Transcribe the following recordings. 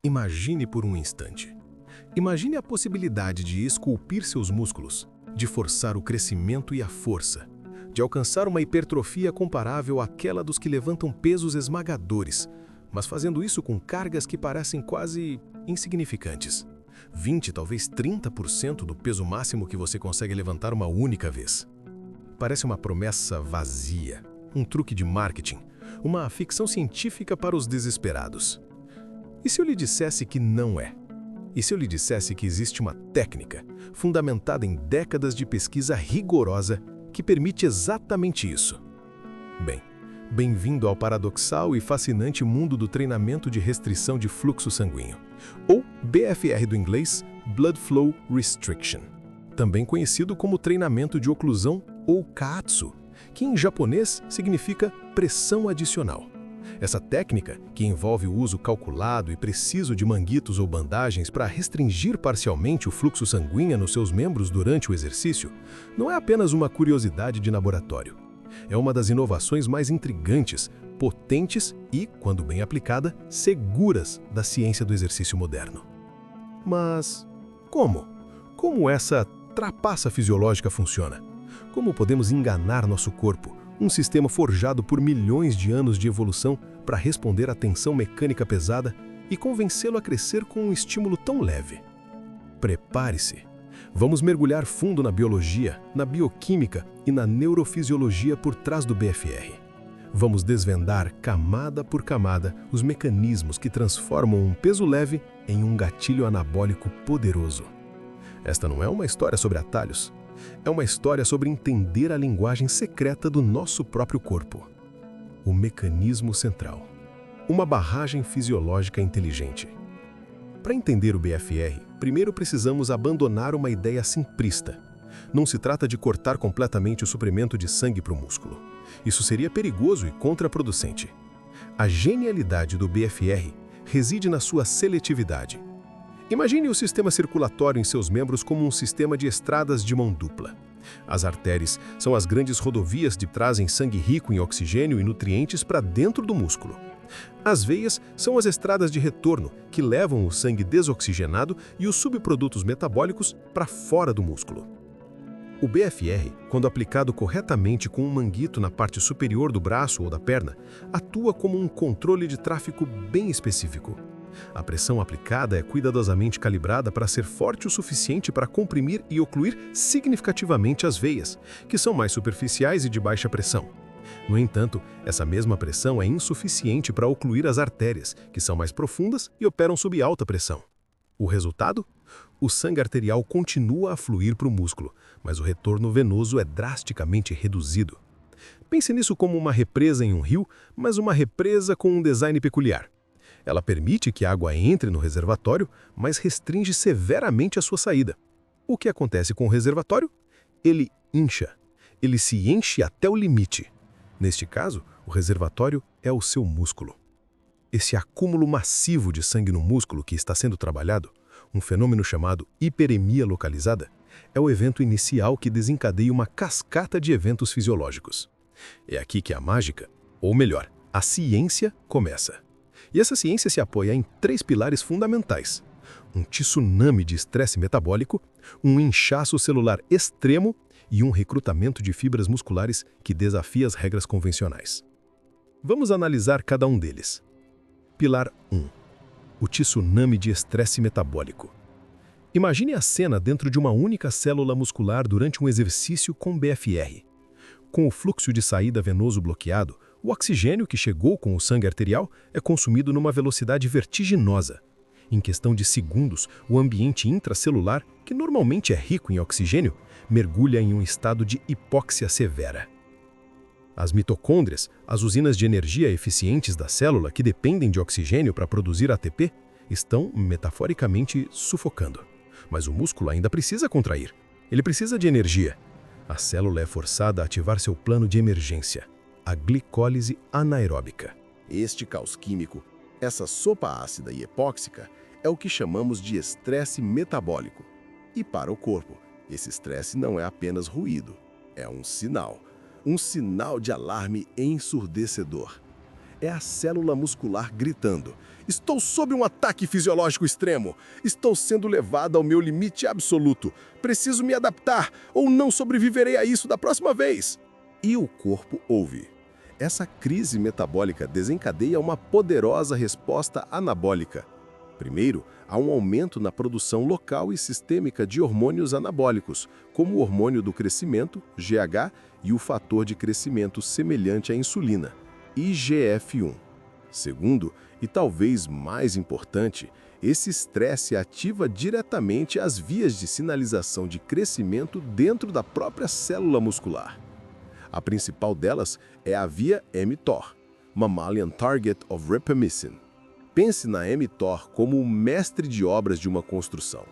Imagine por um instante. Imagine a possibilidade de esculpir seus músculos, de forçar o crescimento e a força, de alcançar uma hipertrofia comparável àquela dos que levantam pesos esmagadores, mas fazendo isso com cargas que parecem quase insignificantes. 20, talvez 30% do peso máximo que você consegue levantar uma única vez. Parece uma promessa vazia, um truque de marketing, uma ficção científica para os desesperados. E se eu lhe dissesse que não é? E se eu lhe dissesse que existe uma técnica, fundamentada em décadas de pesquisa rigorosa, que permite exatamente isso? Bem, bem-vindo ao paradoxal e fascinante mundo do treinamento de restrição de fluxo sanguíneo, ou BFR do inglês, Blood Flow Restriction, também conhecido como treinamento de oclusão ou Kaatsu, que em japonês significa pressão adicional. Essa técnica, que envolve o uso calculado e preciso de manguitos ou bandagens para restringir parcialmente o fluxo sanguíneo nos seus membros durante o exercício, não é apenas uma curiosidade de laboratório. É uma das inovações mais intrigantes, potentes e, quando bem aplicada, seguras da ciência do exercício moderno. Mas como? Como essa trapaça fisiológica funciona? Como podemos enganar nosso corpo, um sistema forjado por milhões de anos de evolução para responder à tensão mecânica pesada e convencê-lo a crescer com um estímulo tão leve? Prepare-se! Vamos mergulhar fundo na biologia, na bioquímica e na neurofisiologia por trás do BFR. Vamos desvendar, camada por camada, os mecanismos que transformam um peso leve em um gatilho anabólico poderoso. Esta não é uma história sobre atalhos. É uma história sobre entender a linguagem secreta do nosso próprio corpo. O mecanismo central. Uma barragem fisiológica inteligente. Para entender o BFR, primeiro precisamos abandonar uma ideia simplista. Não se trata de cortar completamente o suprimento de sangue para o músculo. Isso seria perigoso e contraproducente. A genialidade do BFR reside na sua seletividade. Imagine o sistema circulatório em seus membros como um sistema de estradas de mão dupla. As artérias são as grandes rodovias que trazem sangue rico em oxigênio e nutrientes para dentro do músculo. As veias são as estradas de retorno, que levam o sangue desoxigenado e os subprodutos metabólicos para fora do músculo. O BFR, quando aplicado corretamente com um manguito na parte superior do braço ou da perna, atua como um controle de tráfego bem específico. A pressão aplicada é cuidadosamente calibrada para ser forte o suficiente para comprimir e ocluir significativamente as veias, que são mais superficiais e de baixa pressão. No entanto, essa mesma pressão é insuficiente para ocluir as artérias, que são mais profundas e operam sob alta pressão. O resultado? O sangue arterial continua a fluir para o músculo, mas o retorno venoso é drasticamente reduzido. Pense nisso como uma represa em um rio, mas uma represa com um design peculiar. Ela permite que a água entre no reservatório, mas restringe severamente a sua saída. O que acontece com o reservatório? Ele incha. Ele se enche até o limite. Neste caso, o reservatório é o seu músculo. Esse acúmulo massivo de sangue no músculo que está sendo trabalhado, um fenômeno chamado hiperemia localizada, é o evento inicial que desencadeia uma cascata de eventos fisiológicos. É aqui que a mágica, ou melhor, a ciência começa. E essa ciência se apoia em 3 pilares fundamentais: um tsunami de estresse metabólico, um inchaço celular extremo e um recrutamento de fibras musculares que desafia as regras convencionais. Vamos analisar cada um deles. Pilar 1. O tsunami de estresse metabólico. Imagine a cena dentro de uma única célula muscular durante um exercício com BFR. Com o fluxo de saída venoso bloqueado, o oxigênio que chegou com o sangue arterial é consumido numa velocidade vertiginosa. Em questão de segundos, o ambiente intracelular, que normalmente é rico em oxigênio, mergulha em um estado de hipóxia severa. As mitocôndrias, as usinas de energia eficientes da célula que dependem de oxigênio para produzir ATP, estão, metaforicamente, sufocando. Mas o músculo ainda precisa contrair. Ele precisa de energia. A célula é forçada a ativar seu plano de emergência, a glicólise anaeróbica. Este caos químico, essa sopa ácida e hipóxica, é o que chamamos de estresse metabólico. E para o corpo, esse estresse não é apenas ruído, é um sinal de alarme ensurdecedor. É a célula muscular gritando: estou sob um ataque fisiológico extremo. Estou sendo levado ao meu limite absoluto. Preciso me adaptar ou não sobreviverei a isso da próxima vez. E o corpo ouve. Essa crise metabólica desencadeia uma poderosa resposta anabólica. Primeiro, há um aumento na produção local e sistêmica de hormônios anabólicos, como o hormônio do crescimento, GH, e o fator de crescimento semelhante à insulina, IGF-1. Segundo, e talvez mais importante, esse estresse ativa diretamente as vias de sinalização de crescimento dentro da própria célula muscular. A principal delas é a via mTOR, Mammalian Target of Rapamycin. Pense na mTOR como o mestre de obras de uma construção.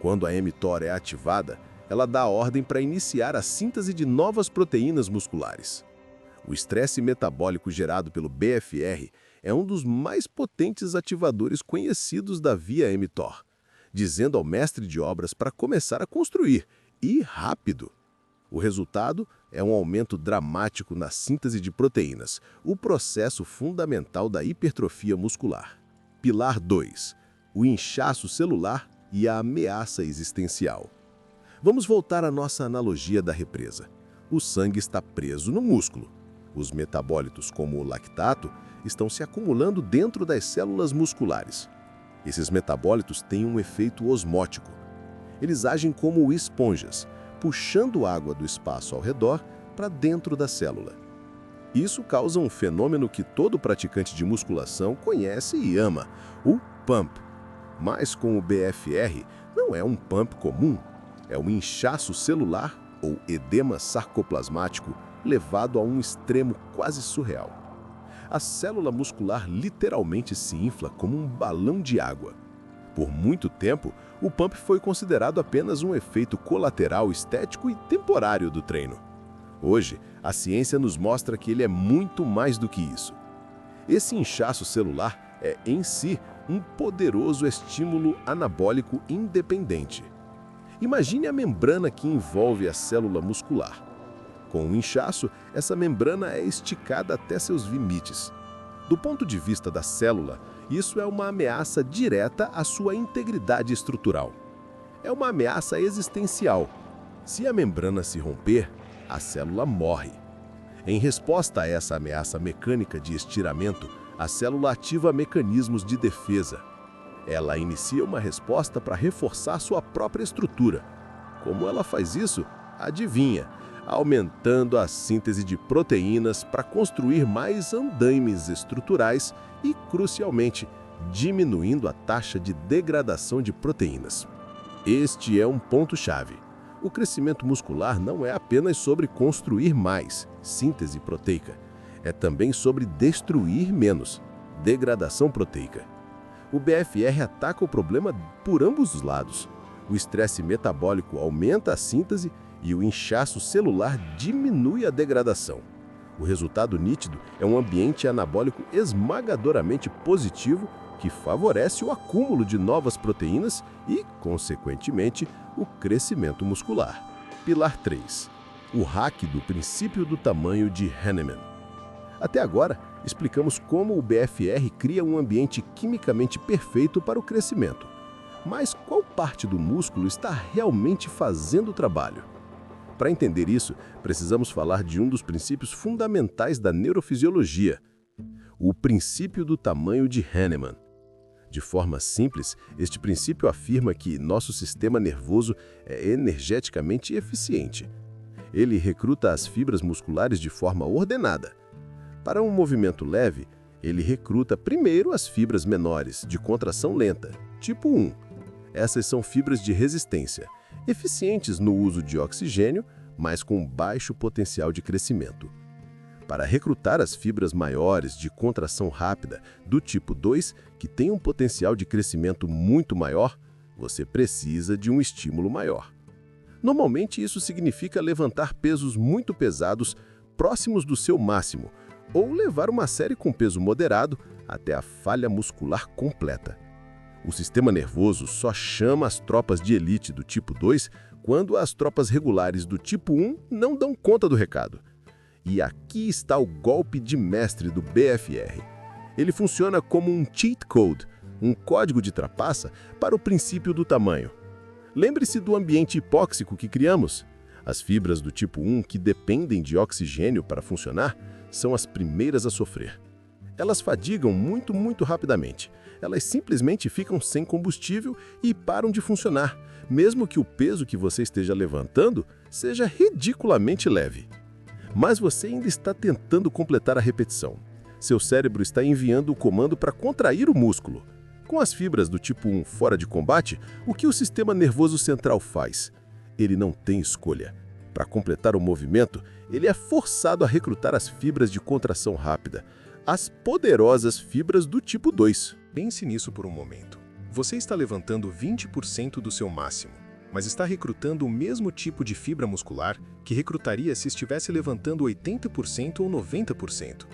Quando a mTOR é ativada, ela dá ordem para iniciar a síntese de novas proteínas musculares. O estresse metabólico gerado pelo BFR é um dos mais potentes ativadores conhecidos da via mTOR, dizendo ao mestre de obras para começar a construir, e rápido. O resultado é um aumento dramático na síntese de proteínas, o processo fundamental da hipertrofia muscular. Pilar 2. O inchaço celular e a ameaça existencial. Vamos voltar à nossa analogia da represa. O sangue está preso no músculo. Os metabólitos, como o lactato, estão se acumulando dentro das células musculares. Esses metabólitos têm um efeito osmótico. Eles agem como esponjas, puxando água do espaço ao redor para dentro da célula. Isso causa um fenômeno que todo praticante de musculação conhece e ama, o pump. Mas com o BFR, não é um pump comum, é um inchaço celular ou edema sarcoplasmático levado a um extremo quase surreal. A célula muscular literalmente se infla como um balão de água. Por muito tempo, o pump foi considerado apenas um efeito colateral estético e temporário do treino. Hoje, a ciência nos mostra que ele é muito mais do que isso. Esse inchaço celular é, em si, um poderoso estímulo anabólico independente. Imagine a membrana que envolve a célula muscular. Com o inchaço, essa membrana é esticada até seus limites. Do ponto de vista da célula, isso é uma ameaça direta à sua integridade estrutural. É uma ameaça existencial. Se a membrana se romper, a célula morre. Em resposta a essa ameaça mecânica de estiramento, a célula ativa mecanismos de defesa. Ela inicia uma resposta para reforçar sua própria estrutura. Como ela faz isso? Adivinha? Aumentando a síntese de proteínas para construir mais andaimes estruturais e, crucialmente, diminuindo a taxa de degradação de proteínas. Este é um ponto-chave. O crescimento muscular não é apenas sobre construir mais, síntese proteica. É também sobre destruir menos, degradação proteica. O BFR ataca o problema por ambos os lados. O estresse metabólico aumenta a síntese e o inchaço celular diminui a degradação. O resultado nítido é um ambiente anabólico esmagadoramente positivo que favorece o acúmulo de novas proteínas e, consequentemente, o crescimento muscular. Pilar 3. O hack do princípio do tamanho de Hahnemann. Até agora, explicamos como o BFR cria um ambiente quimicamente perfeito para o crescimento. Mas qual parte do músculo está realmente fazendo o trabalho? Para entender isso, precisamos falar de um dos princípios fundamentais da neurofisiologia, o princípio do tamanho de Hahnemann. De forma simples, este princípio afirma que nosso sistema nervoso é energeticamente eficiente. Ele recruta as fibras musculares de forma ordenada. Para um movimento leve, ele recruta primeiro as fibras menores, de contração lenta, tipo 1. Essas são fibras de resistência, eficientes no uso de oxigênio, mas com baixo potencial de crescimento. Para recrutar as fibras maiores de contração rápida do tipo 2, que tem um potencial de crescimento muito maior, você precisa de um estímulo maior. Normalmente isso significa levantar pesos muito pesados próximos do seu máximo, ou levar uma série com peso moderado até a falha muscular completa. O sistema nervoso só chama as tropas de elite do tipo 2 quando as tropas regulares do tipo 1 não dão conta do recado. E aqui está o golpe de mestre do BFR. Ele funciona como um cheat code, um código de trapaça para o princípio do tamanho. Lembre-se do ambiente hipóxico que criamos. As fibras do tipo 1 que dependem de oxigênio para funcionar são as primeiras a sofrer. Elas fadigam muito rapidamente. Elas simplesmente ficam sem combustível e param de funcionar, mesmo que o peso que você esteja levantando seja ridiculamente leve. Mas você ainda está tentando completar a repetição. Seu cérebro está enviando o comando para contrair o músculo. Com as fibras do tipo 1 fora de combate, o que o sistema nervoso central faz? Ele não tem escolha. Para completar o movimento, ele é forçado a recrutar as fibras de contração rápida, as poderosas fibras do tipo 2. Pense nisso por um momento. Você está levantando 20% do seu máximo, mas está recrutando o mesmo tipo de fibra muscular que recrutaria se estivesse levantando 80% ou 90%.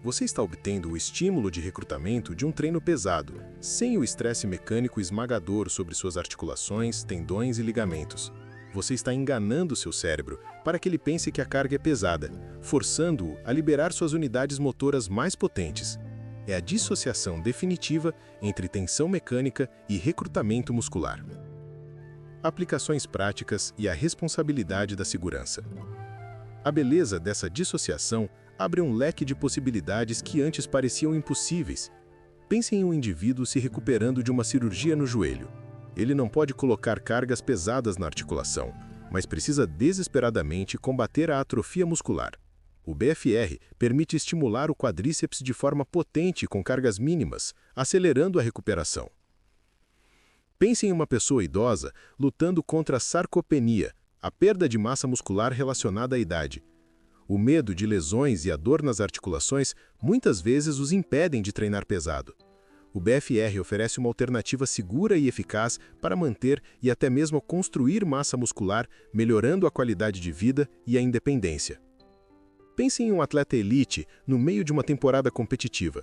Você está obtendo o estímulo de recrutamento de um treino pesado, sem o estresse mecânico esmagador sobre suas articulações, tendões e ligamentos. Você está enganando seu cérebro para que ele pense que a carga é pesada, forçando-o a liberar suas unidades motoras mais potentes. É a dissociação definitiva entre tensão mecânica e recrutamento muscular. Aplicações práticas e a responsabilidade da segurança. A beleza dessa dissociação abre um leque de possibilidades que antes pareciam impossíveis. Pense em um indivíduo se recuperando de uma cirurgia no joelho. Ele não pode colocar cargas pesadas na articulação, mas precisa desesperadamente combater a atrofia muscular. O BFR permite estimular o quadríceps de forma potente com cargas mínimas, acelerando a recuperação. Pense em uma pessoa idosa lutando contra a sarcopenia, a perda de massa muscular relacionada à idade. O medo de lesões e a dor nas articulações muitas vezes os impedem de treinar pesado. O BFR oferece uma alternativa segura e eficaz para manter e até mesmo construir massa muscular, melhorando a qualidade de vida e a independência. Pense em um atleta elite no meio de uma temporada competitiva.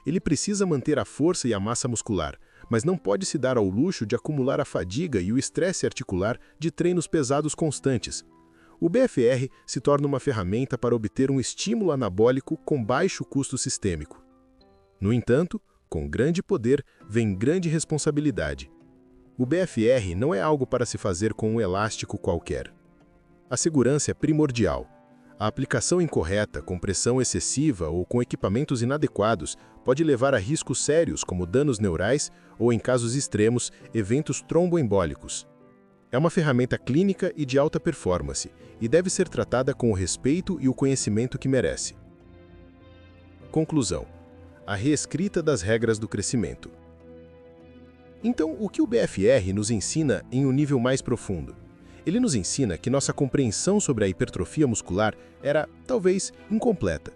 Ele precisa manter a força e a massa muscular, mas não pode se dar ao luxo de acumular a fadiga e o estresse articular de treinos pesados constantes. O BFR se torna uma ferramenta para obter um estímulo anabólico com baixo custo sistêmico. No entanto, com grande poder vem grande responsabilidade. O BFR não é algo para se fazer com um elástico qualquer. A segurança é primordial. A aplicação incorreta, com pressão excessiva ou com equipamentos inadequados, pode levar a riscos sérios como danos neurais ou, em casos extremos, eventos tromboembólicos. É uma ferramenta clínica e de alta performance e deve ser tratada com o respeito e o conhecimento que merece. Conclusão: a reescrita das regras do crescimento. Então, o que o BFR nos ensina em um nível mais profundo? Ele nos ensina que nossa compreensão sobre a hipertrofia muscular era, talvez, incompleta.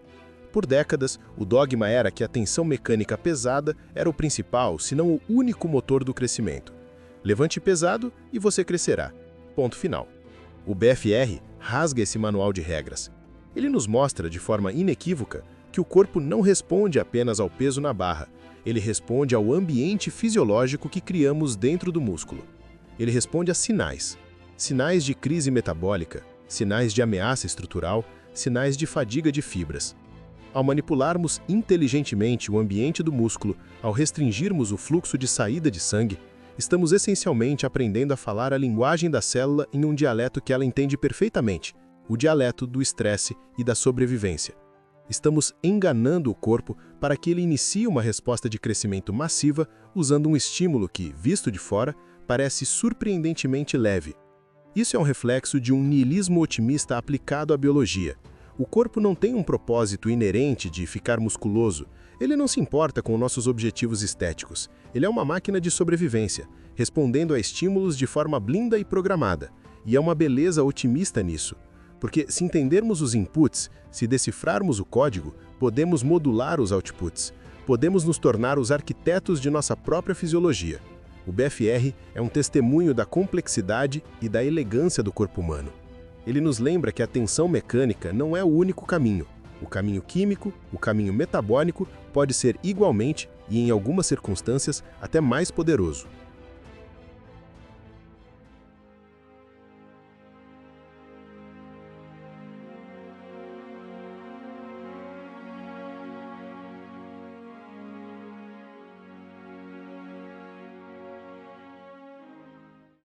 Por décadas, o dogma era que a tensão mecânica pesada era o principal, se não o único motor do crescimento. Levante pesado e você crescerá. Ponto final. O BFR rasga esse manual de regras. Ele nos mostra de forma inequívoca que o corpo não responde apenas ao peso na barra, ele responde ao ambiente fisiológico que criamos dentro do músculo. Ele responde a sinais. Sinais de crise metabólica, sinais de ameaça estrutural, sinais de fadiga de fibras. Ao manipularmos inteligentemente o ambiente do músculo, ao restringirmos o fluxo de saída de sangue, estamos essencialmente aprendendo a falar a linguagem da célula em um dialeto que ela entende perfeitamente, o dialeto do estresse e da sobrevivência. Estamos enganando o corpo para que ele inicie uma resposta de crescimento massiva usando um estímulo que, visto de fora, parece surpreendentemente leve. Isso é um reflexo de um niilismo otimista aplicado à biologia. O corpo não tem um propósito inerente de ficar musculoso. Ele não se importa com nossos objetivos estéticos. Ele é uma máquina de sobrevivência, respondendo a estímulos de forma blinda e programada. E é uma beleza otimista nisso. Porque se entendermos os inputs, se decifrarmos o código, podemos modular os outputs. Podemos nos tornar os arquitetos de nossa própria fisiologia. O BFR é um testemunho da complexidade e da elegância do corpo humano. Ele nos lembra que a tensão mecânica não é o único caminho. O caminho químico, o caminho metabólico pode ser igualmente e, em algumas circunstâncias, até mais poderoso.